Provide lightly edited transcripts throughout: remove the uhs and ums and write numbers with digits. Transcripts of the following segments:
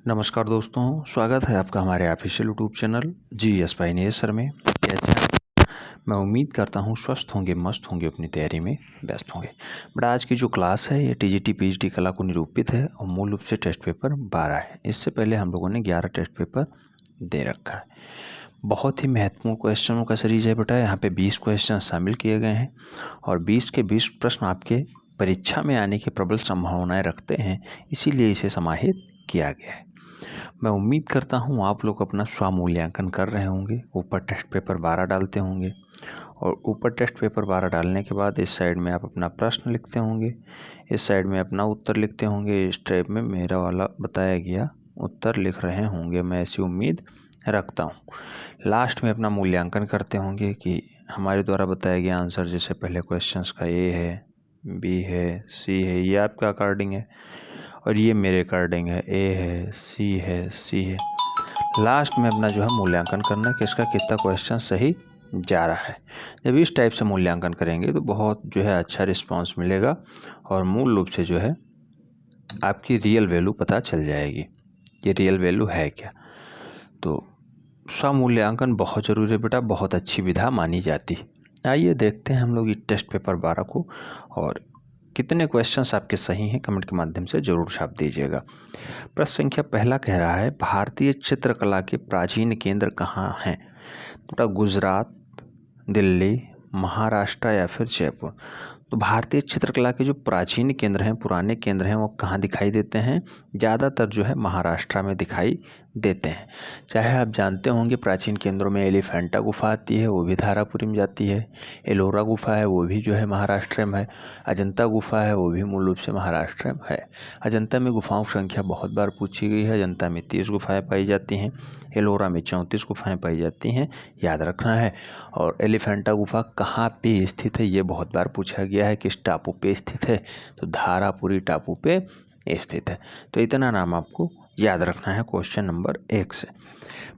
नमस्कार दोस्तों, स्वागत है आपका हमारे official YouTube channel GS pioneer sir में। कैसे हैं? मैं उम्मीद करता हूँ स्वस्थ होंगे, मस्त होंगे, अपनी तैयारी में व्यस्त होंगे। बट आज की जो क्लास है ये TGT PhD कला को निरूपित है और मूल रूप से टेस्ट पेपर 12 है। इससे पहले हम लोगों ने 11 टेस्ट पेपर दे रखा है। बहुत ही महत्वपूर्ण क्वेश्चनों का सीरीज है बेटा। यहाँ पे 20 क्वेश्चन शामिल किए गए हैं और 20 के 20 प्रश्न आपके परीक्षा में आने की प्रबल संभावनाएं रखते हैं, इसीलिए इसे समाहित किया गया है। मैं उम्मीद करता हूँ आप लोग अपना स्वमूल्यांकन कर रहे होंगे, ऊपर टेस्ट पेपर 12 डालते होंगे और ऊपर टेस्ट पेपर 12 डालने के बाद इस साइड में आप अपना प्रश्न लिखते होंगे, इस साइड में अपना उत्तर लिखते होंगे। इस टाइप में मेरा वाला बताया गया उत्तर लिख रहे होंगे, मैं ऐसी उम्मीद रखता हूँ। लास्ट में अपना मूल्यांकन करते होंगे कि हमारे द्वारा बताया गया आंसर, जैसे पहले क्वेश्चंस का A है, B है, C है, ये आपका अकॉर्डिंग है और ये मेरे अकॉर्डिंग है, A है, C है, C है। लास्ट में अपना जो है मूल्यांकन करना कि इसका कितना क्वेश्चन सही जा रहा है। जब इस टाइप से मूल्यांकन करेंगे तो बहुत जो है अच्छा रिस्पांस मिलेगा और मूल रूप से जो है आपकी रियल वैल्यू पता चल जाएगी, ये रियल वैल्यू है क्या। तो स्वमूल्यांकन बहुत ज़रूरी है बेटा, बहुत अच्छी विधा मानी जाती। आइए देखते हैं हम लोग ये टेस्ट पेपर 12 को और कितने क्वेश्चंस आपके सही हैं, कमेंट के माध्यम से जरूर छाप दीजिएगा। प्रश्न संख्या पहला कह रहा है, भारतीय चित्रकला के प्राचीन केंद्र कहाँ हैं? बेटा गुजरात, दिल्ली, महाराष्ट्र या फिर जयपुर। तो भारतीय चित्रकला के जो प्राचीन केंद्र हैं, पुराने केंद्र हैं, वो कहाँ दिखाई देते हैं? ज़्यादातर जो है महाराष्ट्र में दिखाई देते हैं। चाहे आप जानते होंगे प्राचीन केंद्रों में एलिफेंटा गुफा आती है, वो भी धारापुरी में जाती है। एलोरा गुफा है, वो भी जो है महाराष्ट्र में है। अजंता गुफा है, वो भी मूल रूप से महाराष्ट्र में है। अजंता में गुफाओं की संख्या बहुत बार पूछी गई है। अजंता में 30 गुफाएँ पाई जाती हैं, एलोरा में 34 गुफाएँ पाई जाती हैं, याद रखना है। और एलिफेंटा गुफा कहाँ पे स्थित है, ये बहुत बार पूछा गया है, किस टापू पे स्थित है? तो धारापुरी टापू पे स्थित है। तो इतना नाम आपको याद रखना है क्वेश्चन नंबर 1 से।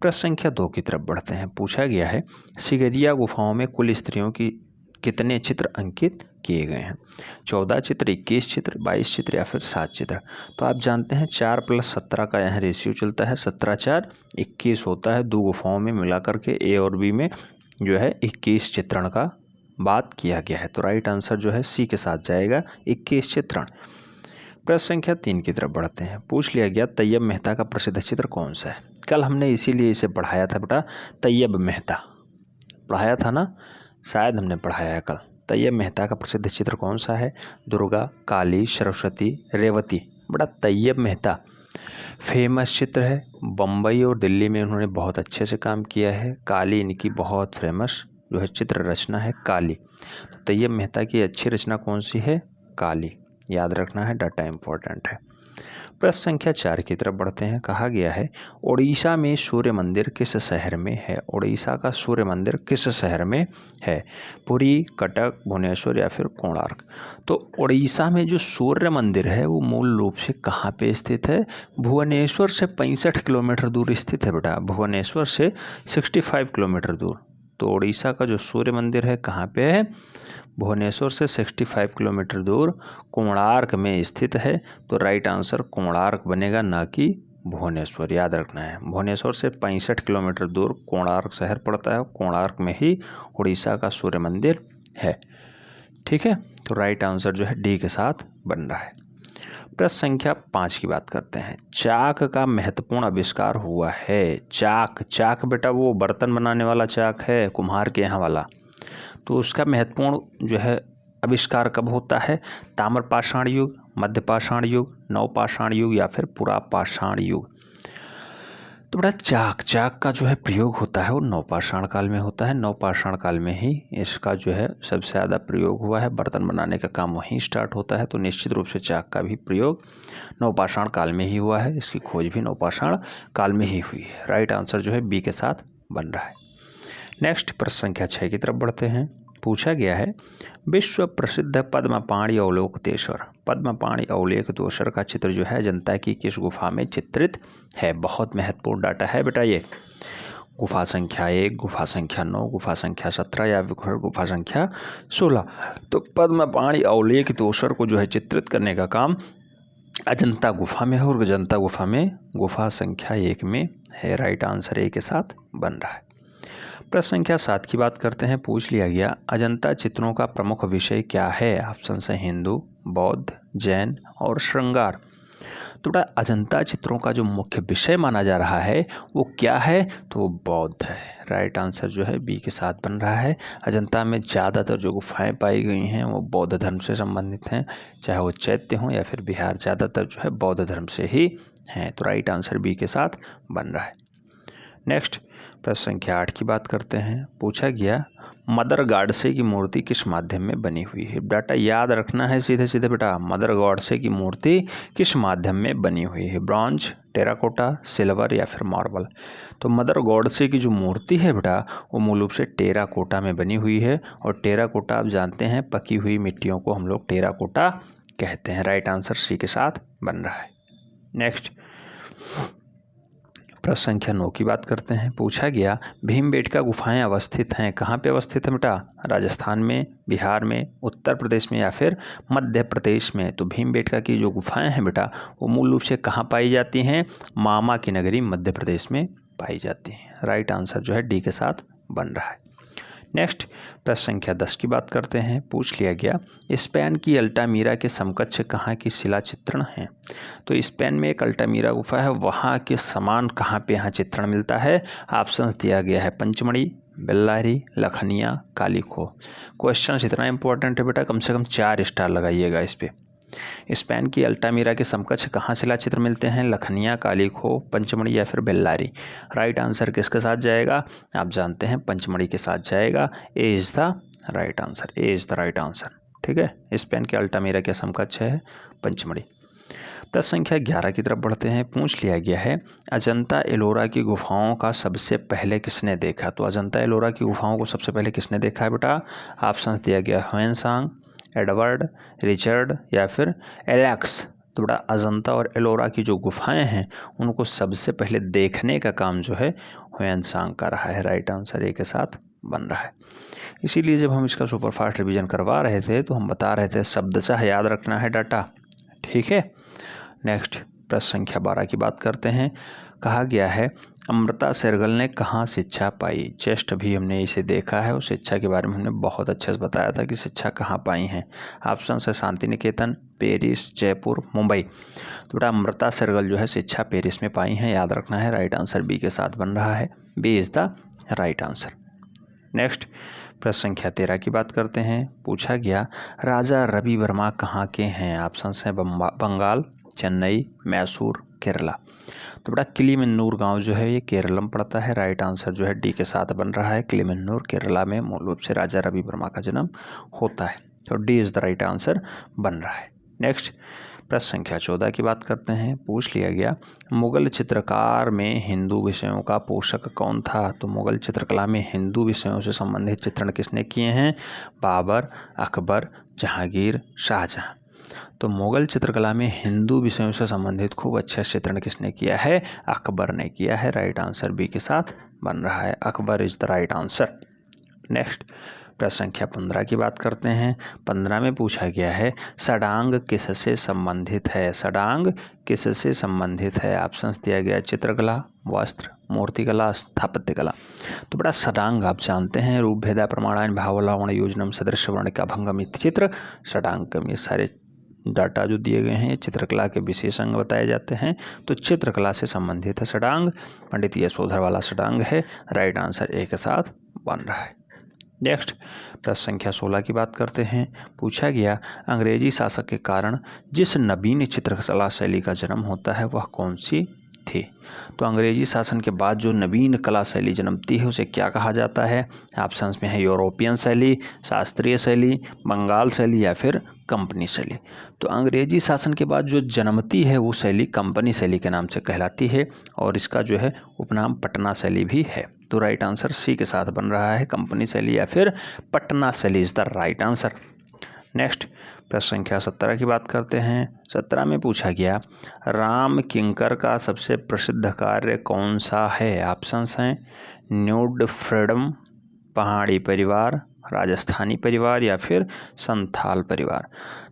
प्रश्न संख्या 2 की तरफ बढ़ते हैं। पूछा गया है, सिगरिया गुफाओं में कुल स्त्रियों की कितने चित्र अंकित किए गए हैं? 14 चित्र, 21 चित्र, 22 चित्र या फिर 7 चित्र। तो आप जानते हैं 4 + 17 का यहाँ रेशियो चलता है, 17 4 21 होता है। 2 गुफाओं में मिला करके A और B में जो है 21 चित्रण का बात किया गया है। तो राइट आंसर जो है C के साथ जाएगा, 21 चित्रण। प्रश्न संख्या 3 की तरफ बढ़ते हैं। पूछ लिया गया, तैयब मेहता का प्रसिद्ध चित्र कौन सा है? कल हमने इसीलिए इसे पढ़ाया था बेटा, तैयब मेहता पढ़ाया था ना, शायद हमने पढ़ाया है कल। तैयब मेहता का प्रसिद्ध चित्र कौन सा है? दुर्गा, काली, सरस्वती, रेवती। बड़ा तैयब मेहता फेमस चित्र है, बम्बई और दिल्ली में उन्होंने बहुत अच्छे से काम किया है। काली इनकी बहुत फेमस जो है चित्र रचना है, काली। तैयब मेहता की अच्छी रचना कौन सी है? काली, याद रखना है, डाटा इंपॉर्टेंट है। प्रश्न संख्या 4 की तरफ बढ़ते हैं। कहा गया है, उड़ीसा में सूर्य मंदिर किस शहर में है? उड़ीसा का सूर्य मंदिर किस शहर में है? पुरी, कटक, भुवनेश्वर या फिर कोणार्क। तो उड़ीसा में जो सूर्य मंदिर है वो मूल रूप से कहाँ पे स्थित है? भुवनेश्वर से 65 किलोमीटर दूर स्थित है बेटा, भुवनेश्वर से 65 किलोमीटर दूर। तो उड़ीसा का जो सूर्य मंदिर है कहाँ पे है? भुवनेश्वर से 65 किलोमीटर दूर कोणार्क में स्थित है। तो राइट आंसर कोणार्क बनेगा, ना कि भुवनेश्वर, याद रखना है। भुवनेश्वर से 65 किलोमीटर दूर कोणार्क शहर पड़ता है, कोणार्क में ही उड़ीसा का सूर्य मंदिर है। ठीक है, तो राइट आंसर जो है D के साथ बन रहा है। प्रश्न संख्या 5 की बात करते हैं। चाक का महत्वपूर्ण आविष्कार हुआ है। चाक, चाक बेटा वो बर्तन बनाने वाला चाक है, कुम्हार के यहाँ वाला। तो उसका महत्वपूर्ण जो है आविष्कार कब होता है? ताम्रपाषाण युग, मध्यपाषाण युग, नवपाषाण युग या फिर पुरापाषाण युग। तो बड़ा चाक, चाक का जो है प्रयोग होता है वो नवपाषाण काल में होता है। नवपाषाण काल में ही इसका जो है सबसे ज़्यादा प्रयोग हुआ है, बर्तन बनाने का काम वहीं स्टार्ट होता है। तो निश्चित रूप से चाक का भी प्रयोग नवपाषाण काल में ही हुआ है, इसकी खोज भी नवपाषाण काल में ही हुई है। राइट आंसर जो है B के साथ बन रहा है। नेक्स्ट प्रश्न संख्या 6 की तरफ बढ़ते हैं। पूछा गया है, विश्व प्रसिद्ध पद्मपाणि अवलोकतेश्वर, पद्मपाणि अवलोकतेश्वर का चित्र जो है अजंता की किस गुफा में चित्रित है? बहुत महत्वपूर्ण डाटा है बेटा ये। गुफा संख्या 1, गुफा संख्या 9, गुफा संख्या 17 या फिर गुफा संख्या 16। तो पद्मपाणि अवलोकतेश्वर को जो है चित्रित करने का काम अजंता गुफा में है और अजंता गुफा में गुफा संख्या 1 में है। राइट आंसर ए के साथ बन रहा है। प्रश्न संख्या 7 की बात करते हैं। पूछ लिया गया अजंता चित्रों का प्रमुख विषय क्या है। ऑप्शन है हिंदू, बौद्ध, जैन और श्रृंगार। तो बेटा अजंता चित्रों का जो मुख्य विषय माना जा रहा है वो क्या है, तो वो बौद्ध है। राइट आंसर जो है बी के साथ बन रहा है। अजंता में ज़्यादातर जो गुफाएं पाई गई हैं वो बौद्ध धर्म से संबंधित हैं, चाहे वो चैत्य हों या फिर बिहार, ज़्यादातर जो है बौद्ध धर्म से ही हैं। तो राइट आंसर बी के साथ बन रहा है। नेक्स्ट प्रश्न संख्या 8 की बात करते हैं। पूछा गया मदर गॉडसे की मूर्ति किस माध्यम में बनी हुई है। डाटा याद रखना है सीधे सीधे बेटा, मदर गॉडसे की मूर्ति किस माध्यम में बनी हुई है। ब्रॉन्ज, टेराकोटा, सिल्वर या फिर मार्बल। तो मदर गॉडसे की जो मूर्ति है बेटा वो मूल रूप से टेराकोटा में बनी हुई है, और टेराकोटा आप जानते हैं पकी हुई मिट्टियों को हम लोग टेराकोटा कहते हैं। राइट आंसर सी के साथ बन रहा है। नेक्स्ट प्रश्न संख्या 9 की बात करते हैं। पूछा गया भीमबेटका गुफाएं अवस्थित हैं, कहाँ पे अवस्थित है बेटा। राजस्थान में, बिहार में, उत्तर प्रदेश में या फिर मध्य प्रदेश में। तो भीमबेटका की जो गुफाएं हैं बेटा वो मूल रूप से कहाँ पाई जाती हैं, मामा की नगरी मध्य प्रदेश में पाई जाती हैं। राइट आंसर जो है डी के साथ बन रहा है। नेक्स्ट प्रश्न संख्या 10 की बात करते हैं। पूछ लिया गया स्पेन की अल्टामीरा के समकक्ष कहाँ की शिला चित्रण है। तो स्पेन में एक अल्टामीरा गुफा है, वहाँ के समान कहाँ पे यहाँ चित्रण मिलता है। ऑप्शंस दिया गया है पंचमढ़ी, बेल्लारी, लखनिया, कालीखो। क्वेश्चन इतना इंपॉर्टेंट है बेटा, कम से कम 4 स्टार लगाइएगा इस पर। स्पेन की अल्टामीरा के समकक्ष कहाँ शिला चित्र मिलते हैं, लखनिया, कालीखो, पंचमढ़ी या फिर बेल्लारी। राइट आंसर किसके साथ जाएगा, आप जानते हैं पंचमढ़ी के साथ जाएगा। A is the right answer, A is the right answer. ठीक है, स्पेन के अल्टामीरा के समकक्ष है पंचमढ़ी। प्रश्न संख्या 11 की तरफ बढ़ते हैं। पूछ लिया गया है अजंता एलोरा की गुफाओं का सबसे पहले किसने देखा। तो अजंता एलोरा की गुफाओं को सबसे पहले किसने देखा है बेटा। ऑप्शंस दिया गया ह्वेनसांग, एडवर्ड, रिचर्ड या फिर एलेक्स। तो बेटा अजंता और एलोरा की जो गुफाएं हैं उनको सबसे पहले देखने का काम जो है ह्वेनसांग का रहा है। राइट आंसर ए के साथ बन रहा है। इसीलिए जब हम इसका सुपरफास्ट रिवीजन करवा रहे थे तो हम बता रहे थे शब्दशः याद रखना है डाटा। ठीक है। नेक्स्ट प्रश्न संख्या 12 की बात करते हैं। कहा गया है अमृता शेरगिल ने कहाँ शिक्षा पाई। जस्ट अभी हमने इसे देखा है, उस शिक्षा के बारे में हमने बहुत अच्छे से बताया था कि शिक्षा कहाँ पाई हैं। ऑप्शन है शांति निकेतन, पेरिस, जयपुर, मुंबई। तो बेटा अमृता शेरगिल जो है शिक्षा पेरिस में पाई हैं, याद रखना है। राइट आंसर बी के साथ बन रहा है, B is the right answer. Next प्रश्न संख्या 13 की बात करते हैं। पूछा गया राजा रवि वर्मा कहाँ के हैं। ऑप्शन हैं बंगाल, चेन्नई, मैसूर, केरला। तो बेटा किलीमन्नूर गांव जो है ये केरल में पड़ता है। राइट आंसर जो है डी के साथ बन रहा है। किलीमन्नूर केरला में मूल रूप से राजा रवि वर्मा का जन्म होता है। तो D is the right answer बन रहा है। नेक्स्ट प्रश्न संख्या 14 की बात करते हैं। पूछ लिया गया मुगल चित्रकार में हिंदू विषयों का पोषक कौन था। तो मुगल चित्रकला में हिंदू विषयों से संबंधित चित्रण किसने किए हैं, बाबर, अकबर, जहांगीर, शाहजहां। तो मुगल चित्रकला में हिंदू विषयों से संबंधित खूब अच्छा चित्रण किसने किया है, अकबर ने किया है। राइट आंसर बी के साथ बन रहा है, Akbar is the right answer. Next प्रश्न संख्या 15 की बात करते हैं। 15 में पूछा गया है षडांग किससे संबंधित है। षडांग किससे संबंधित है। ऑप्शंस दिया गया चित्रकला, वस्त्र, मूर्तिकला, स्थापत्य कला। तो बड़ा षडांग आप जानते हैं रूप भेदा प्रमाणान भावलावण योजनम सदृश वर्णिका भंगम चित्र षडांगम। ये सारे डाटा जो दिए गए हैं ये चित्रकला के विशेष अंग बताए जाते हैं। तो चित्रकला से संबंधित है षडांग, पंडित यशोधर वाला षडांग है। राइट आंसर ए के साथ बन रहा है। नेक्स्ट प्रश्न संख्या 16 की बात करते हैं। पूछा गया अंग्रेजी शासक के कारण जिस नवीन चित्रकला शैली का जन्म होता है वह कौन सी थी। तो अंग्रेजी शासन के बाद जो नवीन कला शैली जन्मती है उसे क्या कहा जाता है। ऑप्शंस में है यूरोपियन शैली, शास्त्रीय शैली, बंगाल शैली या फिर कंपनी शैली। तो अंग्रेजी शासन के बाद जो जन्मती है वो शैली कंपनी शैली के नाम से कहलाती है और इसका जो है उपनाम पटना शैली भी है। तो राइट आंसर सी के साथ बन रहा है, कंपनी शैली या फिर पटना शैली is the right answer. Next प्रश्न संख्या 17 की बात करते हैं। 17 में पूछा गया राम किंकर का सबसे प्रसिद्ध कार्य कौन सा है। ऑप्शंस हैं न्यूड फ्रीडम, पहाड़ी परिवार, राजस्थानी परिवार या फिर संथाल परिवार।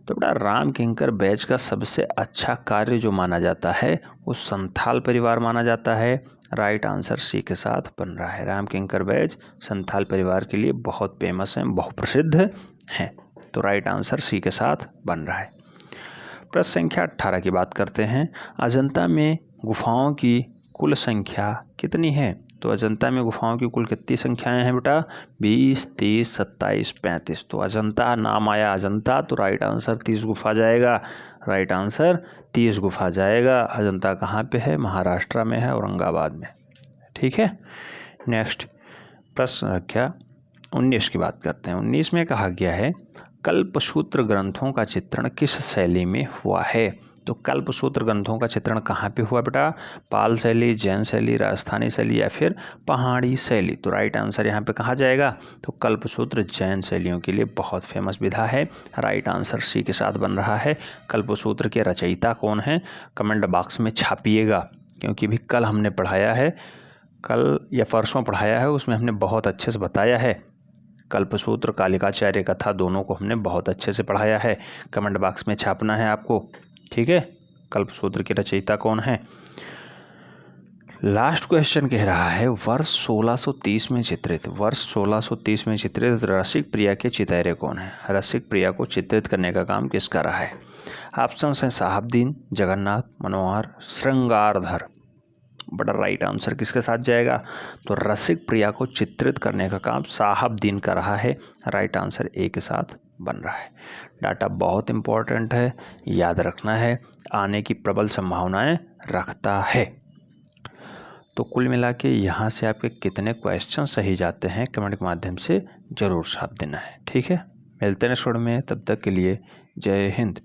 तो बेटा राम किंकर बैच का सबसे अच्छा कार्य जो माना जाता है वो संथाल परिवार माना जाता है। राइट आंसर सी के साथ बन रहा है। राम किंकर बैच संथाल परिवार के लिए बहुत फेमस है, बहुत प्रसिद्ध है। तो राइट आंसर सी के साथ बन रहा है। प्रश्न संख्या 18 की बात करते हैं। अजंता में गुफाओं की कुल संख्या कितनी है? तो अजंता में गुफाओं की कुल कितनी संख्याएं हैं बेटा? 20, 30, 27, 35। तो अजंता नाम आया अजंता, तो राइट आंसर 30 गुफा जाएगा। राइट आंसर 30 गुफा जाएगा। अजंता कहाँ पे है? महाराष्ट्र में है, औरंगाबाद में। ठीक है। नेक्स्ट प्रश्न संख्या 19 की बात करते हैं। 19 में कहा गया है कल्पसूत्र ग्रंथों का चित्रण किस शैली में हुआ है? तो कल्पसूत्र ग्रंथों का चित्रण कहाँ पे हुआ बेटा? पाल शैली, जैन शैली, राजस्थानी शैली या फिर पहाड़ी शैली। तो राइट आंसर यहाँ पे कहाँ जाएगा? तो कल्पसूत्र जैन शैलियों के लिए बहुत फेमस विधा है। राइट आंसर सी के साथ बन रहा है। कल्पसूत्र के रचयिता कौन है? कमेंट बॉक्स में छापिएगा, क्योंकि भी कल हमने पढ़ाया है, कल या परसों पढ़ाया है, उसमें हमने बहुत अच्छे से बताया है। कल्पसूत्र, कालिकाचार्य कथा दोनों को हमने बहुत अच्छे से पढ़ाया है। कमेंट बॉक्स में छापना है आपको। ठीक है। कल्पसूत्र के रचयिता कौन है? लास्ट क्वेश्चन कह रहा है वर्ष 1630 में चित्रित रसिक प्रिया के चितैरे कौन है? रसिक प्रिया को चित्रित करने का काम किसका रहा है? ऑप्शन है साहबदीन, जगन्नाथ, मनोहर, श्रृंगारधर। बड़ा राइट आंसर किसके साथ जाएगा? तो रसिक प्रिया को चित्रित करने का काम साहबदीन का रहा है। राइट आंसर ए के साथ बन रहा है। डाटा बहुत इंपॉर्टेंट है, याद रखना है, आने की प्रबल संभावनाएं रखता है। तो कुल मिला के यहाँ से आपके कितने क्वेश्चन सही जाते हैं कमेंट के माध्यम से ज़रूर छाप देना है। ठीक है। मिलते हैं नेक्स्ट वीडियो में, तब तक के लिए जय हिंद।